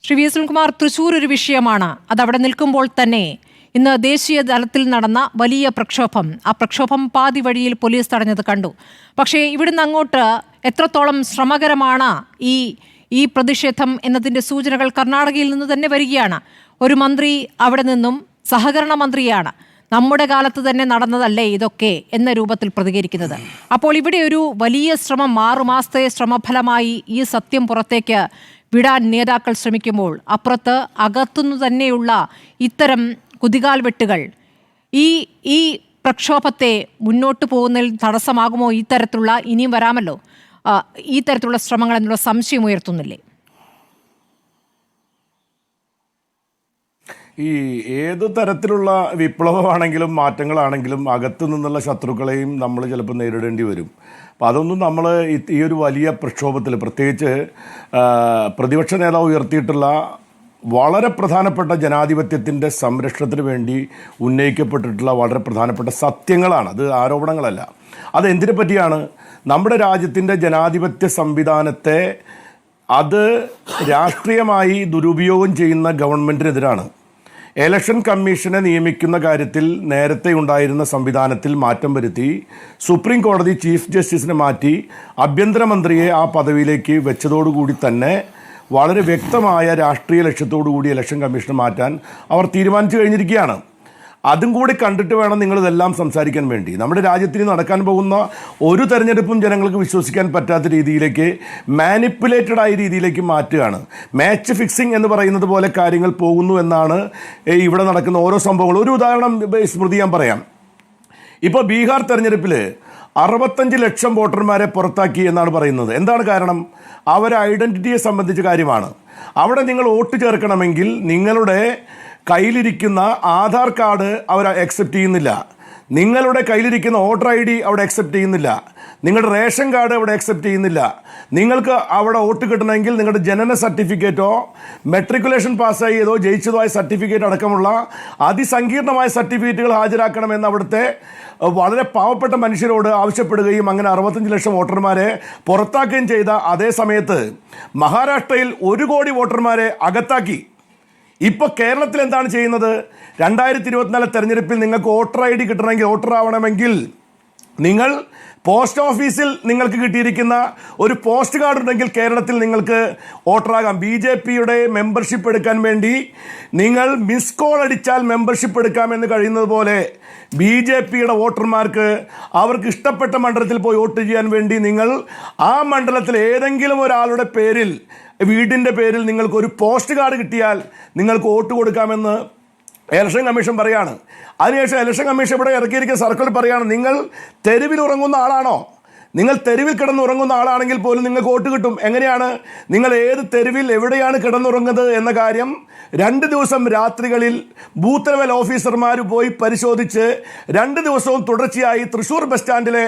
Shri V S Sunilkumar, Thrissur ഒരു വിഷയമാണ്. അതവിടെ നിൽക്കുമ്പോൾ തന്നെ ഇന്ന് ദേശീയ തലത്തിൽ നടന്ന വലിയ പ്രക്ഷോഭം, ആ പ്രക്ഷോഭം പാതി വഴിയിൽ പോലീസ് തടഞ്ഞത് കണ്ടു. പക്ഷേ ഇവിടുന്ന് അങ്ങോട്ട് എത്രത്തോളം ശ്രമകരമാണ് ഈ പ്രതിഷേധം എന്നതിൻ്റെ സൂചനകൾ കർണാടകയിൽ നിന്ന് തന്നെ വരികയാണ്. ഒരു മന്ത്രി അവിടെ നിന്നും സഹകരണ മന്ത്രിയാണ്, നമ്മുടെ കാലത്ത് തന്നെ നടന്നതല്ലേ ഇതൊക്കെ എന്ന രൂപത്തിൽ പ്രതികരിക്കുന്നത്. അപ്പോൾ ഇവിടെ ഒരു വലിയ ശ്രമം, 6 മാസത്തെ ശ്രമഫലമായി ഈ സത്യം പുറത്തേക്ക് വിടാൻ നേതാക്കൾ ശ്രമിക്കുമ്പോൾ അപ്പുറത്ത് അകത്തുനിന്നു തന്നെയുള്ള ഇത്തരം കുതികാൽ വെട്ടുകൾ ഈ പ്രക്ഷോഭത്തെ മുന്നോട്ട് പോകുന്നതിൽ തടസ്സമാകുമോ? ഈ തരത്തിലുള്ള ഇനിയും വരാമല്ലോ ഈ തരത്തിലുള്ള ശ്രമങ്ങൾ എന്നുള്ള സംശയം ഉയർത്തുന്നില്ലേ? ഈ ഏതു തരത്തിലുള്ള വിപ്ലവമാണെങ്കിലും മാറ്റങ്ങളാണെങ്കിലും അകത്തു നിന്നുള്ള ശത്രുക്കളെയും നമ്മൾ ചിലപ്പോൾ നേരിടേണ്ടി വരും. അപ്പം അതൊന്നും നമ്മൾ ഈ ഒരു വലിയ പ്രക്ഷോഭത്തിൽ, പ്രത്യേകിച്ച് പ്രതിപക്ഷ നേതാവ് ഉയർത്തിയിട്ടുള്ള വളരെ പ്രധാനപ്പെട്ട ജനാധിപത്യത്തിൻ്റെ സംരക്ഷണത്തിന് വേണ്ടി ഉന്നയിക്കപ്പെട്ടിട്ടുള്ള വളരെ പ്രധാനപ്പെട്ട സത്യങ്ങളാണ്. അത് ആരോപണങ്ങളല്ല. അത് എന്തിനെ പറ്റിയാണ്? നമ്മുടെ രാജ്യത്തിൻ്റെ ജനാധിപത്യ സംവിധാനത്തെ അത് രാഷ്ട്രീയമായി ദുരുപയോഗം ചെയ്യുന്ന ഗവൺമെൻറ്റിനെതിരാണ്. ഇലക്ഷൻ കമ്മീഷനെ നിയമിക്കുന്ന കാര്യത്തിൽ നേരത്തെ ഉണ്ടായിരുന്ന സംവിധാനത്തിൽ മാറ്റം വരുത്തി സുപ്രീം കോടതി ചീഫ് ജസ്റ്റിസിനെ മാറ്റി ആഭ്യന്തരമന്ത്രിയെ ആ പദവിയിലേക്ക് വെച്ചതോടുകൂടി തന്നെ വളരെ വ്യക്തമായ രാഷ്ട്രീയ ലക്ഷ്യത്തോടു കൂടി ഇലക്ഷൻ കമ്മീഷനെ മാറ്റാൻ അവർ തീരുമാനിച്ചു കഴിഞ്ഞിരിക്കുകയാണ്. അതും കൂടി കണ്ടിട്ട് വേണം നിങ്ങളിതെല്ലാം സംസാരിക്കാൻ വേണ്ടി. നമ്മുടെ രാജ്യത്തിന് നടക്കാൻ പോകുന്ന ഒരു തെരഞ്ഞെടുപ്പും ജനങ്ങൾക്ക് വിശ്വസിക്കാൻ പറ്റാത്ത രീതിയിലേക്ക്, മാനിപ്പുലേറ്റഡ് ആയ രീതിയിലേക്ക് മാറ്റുകയാണ്. മാച്ച് ഫിക്സിംഗ് എന്ന് പറയുന്നത് പോലെ കാര്യങ്ങൾ പോകുന്നു എന്നാണ് ഇവിടെ നടക്കുന്ന ഓരോ സംഭവങ്ങളും. ഒരു ഉദാഹരണം സ്മൃതി ഞാൻ പറയാം. ഇപ്പോൾ ബീഹാർ തെരഞ്ഞെടുപ്പിൽ 65 ലക്ഷം വോട്ടർമാരെ പുറത്താക്കി എന്നാണ് പറയുന്നത്. എന്താണ് കാരണം? അവരെ ഐഡൻറ്റിറ്റിയെ സംബന്ധിച്ച കാര്യമാണ്. അവിടെ നിങ്ങൾ വോട്ട് ചേർക്കണമെങ്കിൽ നിങ്ങളുടെ കയ്യിലിരിക്കുന്ന ആധാർ കാർഡ് അവർ അക്സെപ്റ്റ് ചെയ്യുന്നില്ല, നിങ്ങളുടെ കയ്യിലിരിക്കുന്ന വോട്ടർ ID അവിടെ അക്സെപ്റ്റ് ചെയ്യുന്നില്ല, നിങ്ങളുടെ റേഷൻ കാർഡ് അവിടെ അക്സെപ്റ്റ് ചെയ്യുന്നില്ല. നിങ്ങൾക്ക് അവിടെ വോട്ട് കിട്ടണമെങ്കിൽ നിങ്ങളുടെ ജനന സർട്ടിഫിക്കറ്റോ മെട്രിക്കുലേഷൻ പാസ്സായതോ ജയിച്ചതോ ആയ സർട്ടിഫിക്കറ്റ് അടക്കമുള്ള അതിസങ്കീർണമായ സർട്ടിഫിക്കറ്റുകൾ ഹാജരാക്കണമെന്ന് അവിടുത്തെ വളരെ പാവപ്പെട്ട മനുഷ്യരോട് ആവശ്യപ്പെടുകയും അങ്ങനെ 65 ലക്ഷം വോട്ടർമാരെ പുറത്താക്കുകയും ചെയ്ത അതേ സമയത്ത് മഹാരാഷ്ട്രയിൽ 1 കോടി വോട്ടർമാരെ അകത്താക്കി. ഇപ്പോൾ കേരളത്തിൽ എന്താണ് ചെയ്യുന്നത്? 2024 തെരഞ്ഞെടുപ്പിൽ നിങ്ങൾക്ക് വോട്ടർ ID കിട്ടണമെങ്കിൽ, വോട്ടർ ആവണമെങ്കിൽ നിങ്ങൾ പോസ്റ്റ് ഓഫീസിൽ നിങ്ങൾക്ക് കിട്ടിയിരിക്കുന്ന ഒരു പോസ്റ്റ് കാർഡ് ഉണ്ടെങ്കിൽ കേരളത്തിൽ നിങ്ങൾക്ക് വോട്ടറാകാം. BJPയുടെ മെമ്പർഷിപ്പ് എടുക്കാൻ വേണ്ടി നിങ്ങൾ മിസ് കോൾ അടിച്ചാൽ മെമ്പർഷിപ്പ് എടുക്കാമെന്ന് കഴിയുന്നത് പോലെ BJPയുടെ വോട്ടർമാർക്ക് അവർക്ക് ഇഷ്ടപ്പെട്ട മണ്ഡലത്തിൽ പോയി വോട്ട് ചെയ്യാൻ വേണ്ടി നിങ്ങൾ ആ മണ്ഡലത്തിൽ ഏതെങ്കിലും ഒരാളുടെ പേരിൽ, വീടിൻ്റെ പേരിൽ നിങ്ങൾക്കൊരു പോസ്റ്റ് കാർഡ് കിട്ടിയാൽ നിങ്ങൾക്ക് വോട്ട് കൊടുക്കാമെന്ന് ഇലക്ഷൻ കമ്മീഷൻ പറയാണ്. അതിനുശേഷം ഇലക്ഷൻ കമ്മീഷൻ ഇവിടെ ഇറക്കിയിരിക്കുന്ന സർക്കിൾ പറയാണ്, നിങ്ങൾ തെരുവിൽ ഉറങ്ങുന്ന ആളാണോ? നിങ്ങൾ തെരുവിൽ കിടന്നുറങ്ങുന്ന ആളാണെങ്കിൽ പോലും നിങ്ങൾക്ക് വോട്ട് കിട്ടും. എങ്ങനെയാണ്? നിങ്ങൾ ഏത് തെരുവിൽ എവിടെയാണ് കിടന്നുറങ്ങുന്നത് എന്ന കാര്യം 2 ദിവസം രാത്രികളിൽ ബൂത്ത് ലെവൽ ഓഫീസർമാർ പോയി പരിശോധിച്ച് 2 ദിവസവും തുടർച്ചയായി തൃശ്ശൂർ ബസ് സ്റ്റാൻഡിലെ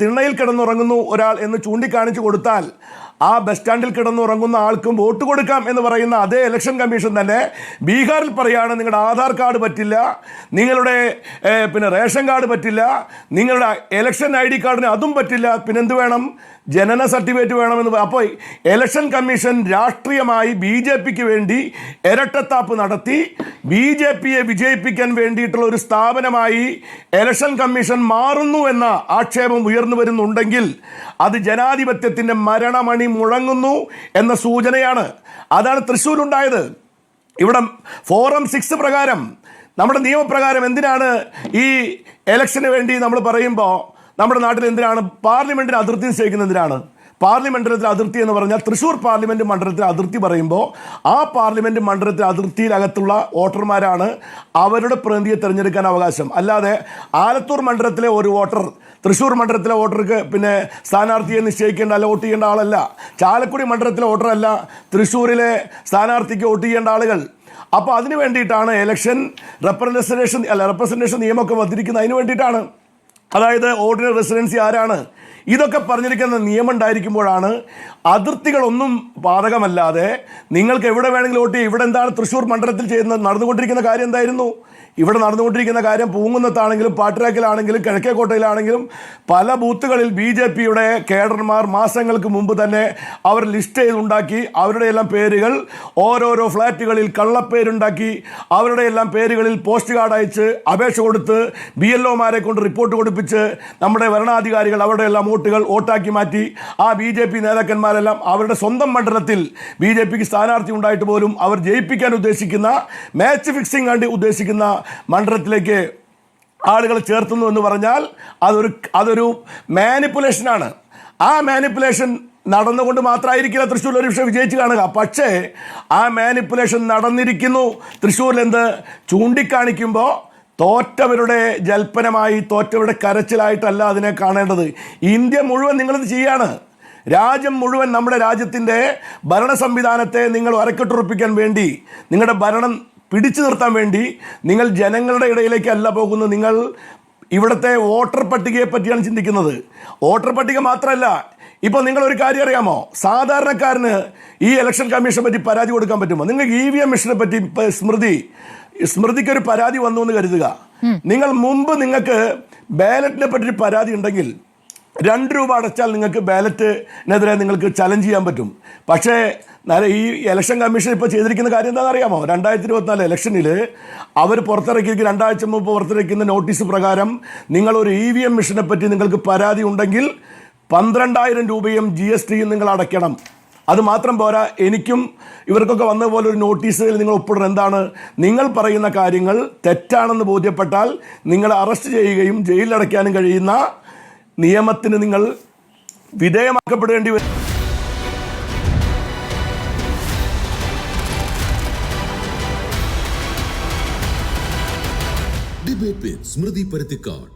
തിണ്ണയിൽ കിടന്നുറങ്ങുന്നു ഒരാൾ എന്ന് ചൂണ്ടിക്കാണിച്ചു കൊടുത്താൽ ആ ബസ് സ്റ്റാൻഡിൽ കിടന്നുറങ്ങുന്ന ആൾക്കും വോട്ട് കൊടുക്കാം എന്ന് പറയുന്ന അതേ ഇലക്ഷൻ കമ്മീഷൻ തന്നെ ബീഹാറിൽ പറയാണ്, നിങ്ങളുടെ ആധാർ കാർഡ് പറ്റില്ല, നിങ്ങളുടെ റേഷൻ കാർഡ് പറ്റില്ല, നിങ്ങളുടെ ഇലക്ഷൻ ID കാർഡിന് അതും പറ്റില്ല, പിന്നെന്ത് വേണം? ജനന സർട്ടിഫിക്കറ്റ് വേണമെന്ന്. അപ്പോൾ ഇലക്ഷൻ കമ്മീഷൻ രാഷ്ട്രീയമായി BJPക്ക് വേണ്ടി ഇരട്ടത്താപ്പ് നടത്തി BJPയെ വിജയിപ്പിക്കാൻ വേണ്ടിയിട്ടുള്ള ഒരു സ്ഥാപനമായി ഇലക്ഷൻ കമ്മീഷൻ മാറുന്നു എന്ന ആക്ഷേപം ഉയർന്നു വരുന്നുണ്ടെങ്കിൽ അത് ജനാധിപത്യത്തിൻ്റെ മരണമണി മുഴങ്ങുന്നു എന്ന സൂചനയാണ്. അതാണ് തൃശ്ശൂരുണ്ടായത്. ഇവിടെ ഫോറം 6 പ്രകാരം, നമ്മുടെ നിയമപ്രകാരം എന്തിനാണ് ഈ ഇലക്ഷന് വേണ്ടി നമ്മൾ പറയുമ്പോൾ നമ്മുടെ നാട്ടിൽ എന്തിനാണ് പാർലമെൻറ്റിന് അതിർത്തി നിശ്ചയിക്കുന്നത്? എന്തിനാണ് പാർലമെൻറ്റിലെ അതിർത്തി എന്ന് പറഞ്ഞാൽ? തൃശ്ശൂർ പാർലമെൻറ്റ് മണ്ഡലത്തിലെ അതിർത്തി പറയുമ്പോൾ ആ പാർലമെൻറ്റ് മണ്ഡലത്തിലെ അതിർത്തിയിലകത്തുള്ള വോട്ടർമാരാണ് അവരുടെ പ്രതിനിധിയെ തിരഞ്ഞെടുക്കാൻ അവകാശം. അല്ലാതെ ആലത്തൂർ മണ്ഡലത്തിലെ ഒരു വോട്ടർ തൃശ്ശൂർ മണ്ഡലത്തിലെ വോട്ടർക്ക് സ്ഥാനാർത്ഥിയെ നിശ്ചയിക്കേണ്ട, അല്ല വോട്ട് ചെയ്യേണ്ട ആളല്ല. ചാലക്കുടി മണ്ഡലത്തിലെ വോട്ടറല്ല തൃശ്ശൂരിലെ സ്ഥാനാർത്ഥിക്ക് വോട്ട് ചെയ്യേണ്ട ആളുകൾ. അപ്പോൾ അതിന് വേണ്ടിയിട്ടാണ് ഇലക്ഷൻ റെപ്രസെൻറ്റേഷൻ നിയമമൊക്കെ വന്നിരിക്കുന്നത്. അതിന് വേണ്ടിയിട്ടാണ്. അതായത് ഓർഡിനറി റെസിഡൻസി ആരാണ്, ഇതൊക്കെ പറഞ്ഞിരിക്കുന്ന നിയമം ഉണ്ടായിരിക്കുമ്പോഴാണ് അതിർത്തികളൊന്നും ബാധകമല്ലാതെ നിങ്ങൾക്ക് എവിടെ വേണമെങ്കിലും വോട്ട് ചെയ്യാം. ഇവിടെ എന്താണ് തൃശ്ശൂർ മണ്ഡലത്തിൽ ചെയ്യുന്നത്? നടന്നുകൊണ്ടിരിക്കുന്ന കാര്യം എന്തായിരുന്നു? ഇവിടെ നടന്നുകൊണ്ടിരിക്കുന്ന കാര്യം പൂങ്കുന്നത്താണെങ്കിലും പാട്രാക്കിലാണെങ്കിലും കിഴക്കേക്കോട്ടയിലാണെങ്കിലും പല ബൂത്തുകളിൽ BJPയുടെ കേഡർമാർ മാസങ്ങൾക്ക് മുമ്പ് തന്നെ അവർ ലിസ്റ്റ് ചെയ്തുണ്ടാക്കി അവരുടെ എല്ലാം പേരുകൾ ഓരോരോ ഫ്ലാറ്റുകളിൽ കള്ളപ്പേരുണ്ടാക്കി അവരുടെ എല്ലാം പേരുകളിൽ പോസ്റ്റ് കാർഡ് അയച്ച് അപേക്ഷ കൊടുത്ത് BLOമാരെ കൊണ്ട് റിപ്പോർട്ട് കൊടുപ്പിച്ച് നമ്മുടെ ഭരണാധികാരികൾ അവരുടെ എല്ലാം വോട്ടാക്കി മാറ്റി. ആ BJP നേതാക്കന്മാരെല്ലാം അവരുടെ സ്വന്തം മണ്ഡലത്തിൽ BJPക്ക് സ്ഥാനാർത്ഥി ഉണ്ടായിട്ട് പോലും അവർ ജയിപ്പിക്കാൻ ഉദ്ദേശിക്കുന്ന മാച്ച് ഫിക്സിംഗ് കണ്ട് ഉദ്ദേശിക്കുന്ന മണ്ഡലത്തിലേക്ക് ആളുകൾ ചേർത്തുന്നു എന്ന് പറഞ്ഞാൽ അതൊരു മാനിപ്പുലേഷനാണ്. ആ മാനിപ്പുലേഷൻ നടന്നുകൊണ്ട് മാത്രമായിരിക്കില്ല തൃശ്ശൂരിൽ ഒരു പക്ഷേ വിജയിച്ച് കാണുക. പക്ഷേ ആ മാനിപ്പുലേഷൻ നടന്നിരിക്കുന്നു. തൃശ്ശൂരിൽ എന്ത് ചൂണ്ടിക്കാണിക്കുമ്പോൾ തോറ്റവരുടെ ജൽപ്പനമായി തോറ്റവരുടെ കരച്ചിലായിട്ടല്ല അതിനെ കാണേണ്ടത്. ഇന്ത്യ മുഴുവൻ നിങ്ങളിത് ചെയ്യാണ്. രാജ്യം മുഴുവൻ നമ്മുടെ രാജ്യത്തിൻ്റെ ഭരണ സംവിധാനത്തെ നിങ്ങൾ അരക്കെട്ടുറപ്പിക്കാൻ വേണ്ടി നിങ്ങളുടെ ഭരണം പിടിച്ചു നിർത്താൻ വേണ്ടി നിങ്ങൾ ജനങ്ങളുടെ ഇടയിലേക്കല്ല പോകുന്നത്. നിങ്ങൾ ഇവിടുത്തെ വോട്ടർ പട്ടികയെ പറ്റിയാണ് ചിന്തിക്കുന്നത്. വോട്ടർ പട്ടിക മാത്രമല്ല, ഇപ്പോൾ നിങ്ങളൊരു കാര്യം അറിയാമോ? സാധാരണക്കാരന് ഈ ഇലക്ഷൻ കമ്മീഷനെ പറ്റി പരാതി കൊടുക്കാൻ പറ്റുമോ? നിങ്ങൾക്ക് EVM മെഷീനെ പറ്റി സ്മൃതിക്കൊരു പരാതി വന്നു എന്ന് കരുതുക. നിങ്ങൾ മുമ്പ് നിങ്ങൾക്ക് ബാലറ്റിനെ പറ്റി പരാതി ഉണ്ടെങ്കിൽ 2 രൂപ അടച്ചാൽ നിങ്ങൾക്ക് ബാലറ്റിനെതിരെ നിങ്ങൾക്ക് ചലഞ്ച് ചെയ്യാൻ പറ്റും. പക്ഷേ ഈ ഇലക്ഷൻ കമ്മീഷൻ ഇപ്പോൾ ചെയ്തിരിക്കുന്ന കാര്യം എന്താണെന്ന് അറിയാമോ? 2024 ഇലക്ഷനിൽ അവർ പുറത്തിറക്കിയിരിക്കുന്ന 2 ആഴ്ച മുമ്പ് പുറത്തിറക്കുന്ന നോട്ടീസ് പ്രകാരം നിങ്ങളൊരു EVM മെഷീനെ പറ്റി നിങ്ങൾക്ക് പരാതി ഉണ്ടെങ്കിൽ 12,000 രൂപയും GSTയും നിങ്ങൾ അടയ്ക്കണം. അത് മാത്രം പോരാ, എനിക്കും ഇവർക്കൊക്കെ വന്ന പോലെ ഒരു നോട്ടീസിൽ നിങ്ങൾ ഒപ്പിടണം. എന്താണ്? നിങ്ങൾ പറയുന്ന കാര്യങ്ങൾ തെറ്റാണെന്ന് ബോധ്യപ്പെട്ടാൽ നിങ്ങളെ അറസ്റ്റ് ചെയ്യുകയും ജയിലിലടയ്ക്കാനും കഴിയുന്ന നിയമത്തിന് നിങ്ങൾ വിധേയമാക്കപ്പെടേണ്ടി വരും. ഡിബേറ്റ് വിത്ത് സ്മൃതി പരുത്തിക്കാട്.